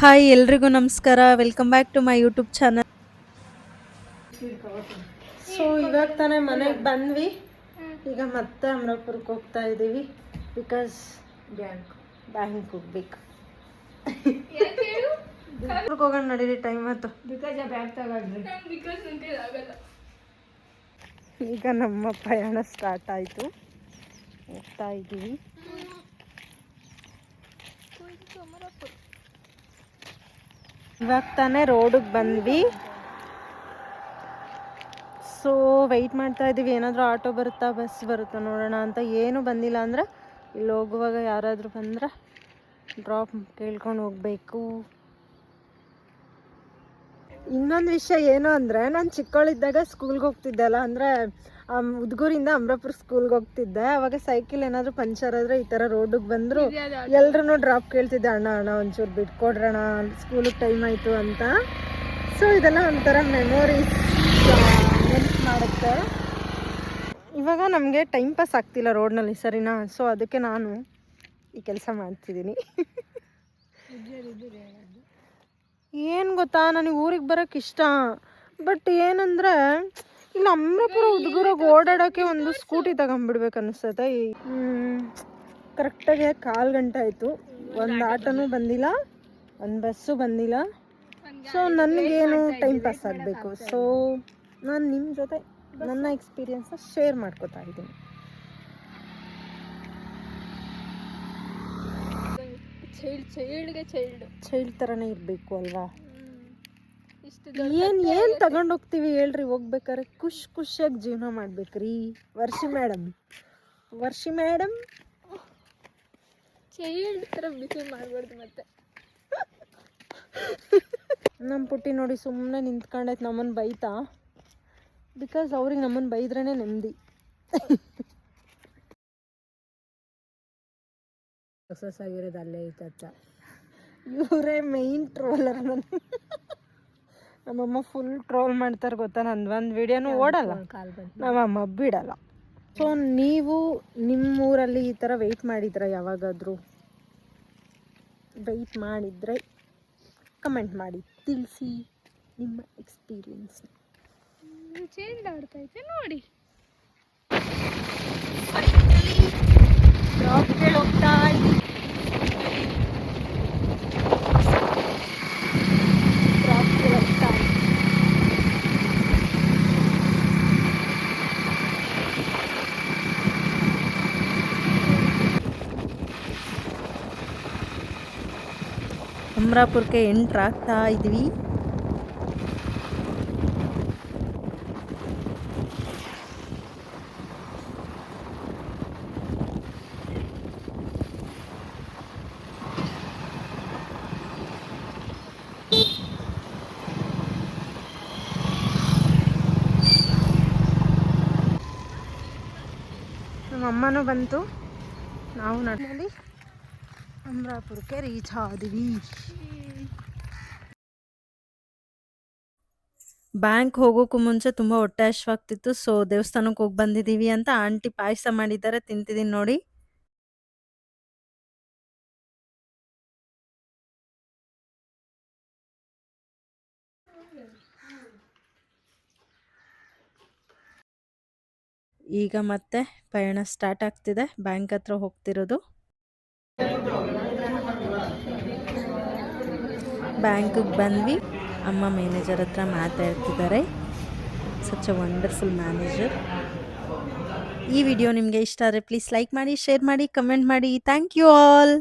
Hi ಎಲ್ರಿಗೂ ನಮಸ್ಕಾರ. Welcome back to my YouTube channel. So ಇವಾಗ ತಾನೇ ಮನೆಗೆ ಬಂದ್ವಿ. ಈಗ ಮತ್ತೆ ಅಮರಾಪುರಕ್ಕೆ ಹೋಗ್ತಾ ಇದ್ದೀವಿ. ಬಿಕಾಸ್ ಬ್ಯಾಂಕ್ ಹೋಗ್ಬೇಕು. ಹೋಗೋಣ ನಡೀರಿ, ಟೈಮ್ ಆಯ್ತು. ಈಗ ನಮ್ಮ ಪ್ರಯಾಣ ಸ್ಟಾರ್ಟ್ ಆಯಿತು. ಹೋಗ್ತಾ ಇದ್ದೀವಿ. ಇವಾಗ ತಾನೇ ರೋಡಿಗೆ ಬಂದ್ವಿ. ಸೊ ವೆಯ್ಟ್ ಮಾಡ್ತಾ ಇದ್ದೀವಿ, ಏನಾದರೂ ಆಟೋ ಬರುತ್ತಾ ಬಸ್ ಬರುತ್ತಾ ನೋಡೋಣ ಅಂತ. ಏನು ಬಂದಿಲ್ಲ ಅಂದರೆ ಇಲ್ಲಿ ಹೋಗುವಾಗ ಯಾರಾದರೂ ಬಂದರೆ ಡ್ರಾಪ್ ಕೇಳ್ಕೊಂಡು ಹೋಗಬೇಕು. ಇನ್ನೊಂದು ವಿಷಯ ಏನು ಅಂದರೆ, ನಾನು ಚಿಕ್ಕವಳಿದ್ದಾಗ ಸ್ಕೂಲ್ಗೆ ಹೋಗ್ತಿದ್ದೆ ಅಲ್ಲ, ಅಂದರೆ ಉದ್ಗೂರಿಂದ ಅಮರಾಪುರ ಸ್ಕೂಲ್ಗೆ ಹೋಗ್ತಿದ್ದೆ. ಅವಾಗ ಸೈಕಲ್ ಏನಾದರೂ ಪಂಚರ್ ಆದರೆ ಈ ಥರ ರೋಡಿಗೆ ಬಂದರು ಎಲ್ರೂ ಡ್ರಾಪ್ ಕೇಳ್ತಿದ್ದೆ, ಅಣ್ಣ ಒಂಚೂರು ಬಿಟ್ಕೊಡ್ರಣ, ಸ್ಕೂಲಿಗೆ ಟೈಮ್ ಆಯಿತು ಅಂತ. ಸೊ ಇದೆಲ್ಲ ಒಂಥರ ಮೆಮೊರೀಸ್ ನೆನ್ಪು ಮಾಡುತ್ತೆ. ಇವಾಗ ನಮಗೆ ಟೈಮ್ ಪಾಸ್ ಆಗ್ತಿಲ್ಲ ರೋಡ್ನಲ್ಲಿ, ಸರಿನಾ? ಸೊ ಅದಕ್ಕೆ ನಾನು ಈ ಕೆಲಸ ಮಾಡ್ತಿದ್ದೀನಿ. ಏನು ಗೊತ್ತಾ, ನನಗೆ ಊರಿಗೆ ಬರೋಕ್ಕೆ ಇಷ್ಟ. ಬಟ್ ಏನಂದರೆ ಇಲ್ಲಿ ಅಮರಾಪುರ ಉದ್ಗುರಾಗ ಓಡಾಡೋಕ್ಕೆ ಒಂದು ಸ್ಕೂಟಿ ತಗೊಂಡ್ಬಿಡ್ಬೇಕು ಅನ್ನಿಸ್ತೈತೆ. ಕರೆಕ್ಟಾಗಿ 1/4 ಗಂಟೆ ಆಯಿತು, ಒಂದು ಆಟೋನೂ ಬಂದಿಲ್ಲ, ಒಂದು ಬಸ್ಸು ಬಂದಿಲ್ಲ. ಸೊ ನನಗೇನು ಟೈಮ್ ಪಾಸ್ ಆಗಬೇಕು. ಸೊ ನಾನು ನಿಮ್ಮ ಜೊತೆ ನನ್ನ ಎಕ್ಸ್ಪೀರಿಯನ್ಸ್ನ ಶೇರ್ ಮಾಡ್ಕೋತಾ ಇದ್ದೀನಿ. ಚೈಲ್ಡ್ ಥರನೇ ಇರಬೇಕು ಅಲ್ವಾ? ಏನು ತಗೊಂಡು ಹೋಗ್ತೀವಿ ಹೇಳ್ರಿ ಹೋಗ್ಬೇಕಾರೆ? ಖುಷಿಯಾಗಿ ಜೀವನ ಮಾಡ್ಬೇಕ್ರಿ. ವರ್ಷಿ ಮೇಡಮ್ ಚೈಲ್ಡ್ ಥರ ಬಿಹೇವ್ ಮಾಡಬಾರ್ದು. ಮತ್ತೆ ನಮ್ಮ ಪುಟ್ಟಿ ನೋಡಿ ಸುಮ್ಮನೆ ನಿಂತ್ಕೊಂಡೈತೆ ನಮ್ಮನ್ನು ಬೈತಾ. ಬಿಕಾಸ್ ಅವ್ರಿಗೆ ನಮ್ಮನ್ನು ಬೈದ್ರೇ ನೆಮ್ಮದಿ. ಸಕ್ಸಸ್ ಆಗಿರೋದು ಅಲ್ಲೇ ಐತತ್ತ. ಇವರೇ ಮೇಯ್ನ್ ಟ್ರೋಲರ್. ನಮ್ಮಮ್ಮ ಫುಲ್ ಟ್ರೋಲ್ ಮಾಡ್ತಾರೆ ಗೊತ್ತಾ. ನಂದು ಒಂದು ವಿಡಿಯೋನೂ ಓಡಲ್ಲ, ನಮ್ಮಮ್ಮ ಬಿಡಲ್ಲ. ಸೊ ನೀವು ನಿಮ್ಮೂರಲ್ಲಿ ಈ ಥರ ವೆಯ್ಟ್ ಮಾಡಿದ್ರೆ, ಯಾವಾಗಾದರೂ ವೆಯ್ಟ್ ಮಾಡಿದರೆ ಕಮೆಂಟ್ ಮಾಡಿ ತಿಳಿಸಿ ನಿಮ್ಮ ಎಕ್ಸ್ಪೀರಿಯನ್ಸ್. ಚೇಂಜ್ ಆಡ್ತೈತೆ ನೋಡಿ. ಹೋಗ್ತಾ ಇದ್ದೀವಿ. ಅಮರಾಪುರಕ್ಕೆ ಎಂಟ್ರ್ ಆಗ್ತಾ ಇದ್ವಿ. ನಮ್ಮ ಅಮ್ಮನೂ ಬಂತು, ನಾವು ನಡ್ಕೊಂಡು ಅಮರಾಪುರಕ್ಕೆ ರೀಚ್ ಆದ್ವಿ. ಬ್ಯಾಂಕ್ ಹೋಗೋಕ್ಕೂ ಮುಂಚೆ ತುಂಬ ಹೊಟ್ಟೆ ಹಶ್ವಾಗ್ತಿತ್ತು. ಸೊ ದೇವಸ್ಥಾನಕ್ಕೆ ಹೋಗಿ ಬಂದಿದ್ದೀವಿ ಅಂತ ಆಂಟಿ ಪಾಯಸ ಮಾಡಿದ್ದಾರೆ, ತಿಂತಿದ್ದೀನಿ ನೋಡಿ. ಈಗ ಮತ್ತೆ ಪಯಣ ಸ್ಟಾರ್ಟ್ ಆಗ್ತಿದೆ. ಬ್ಯಾಂಕ್ ಹತ್ರ ಹೋಗ್ತಿರೋದು. ಬ್ಯಾಂಕಿಗೆ ಬಂದ್ವಿ. ಅಮ್ಮ ಮ್ಯಾನೇಜರ್ ಹತ್ರ ಮಾತಾಡ್ತಿದ್ದಾರೆ. Such a wonderful manager. ಈ ವಿಡಿಯೋ ನಿಮಗೆ ಇಷ್ಟ ಆದರೆ ಪ್ಲೀಸ್ ಲೈಕ್ ಮಾಡಿ, ಶೇರ್ ಮಾಡಿ, ಕಮೆಂಟ್ ಮಾಡಿ. Thank you all.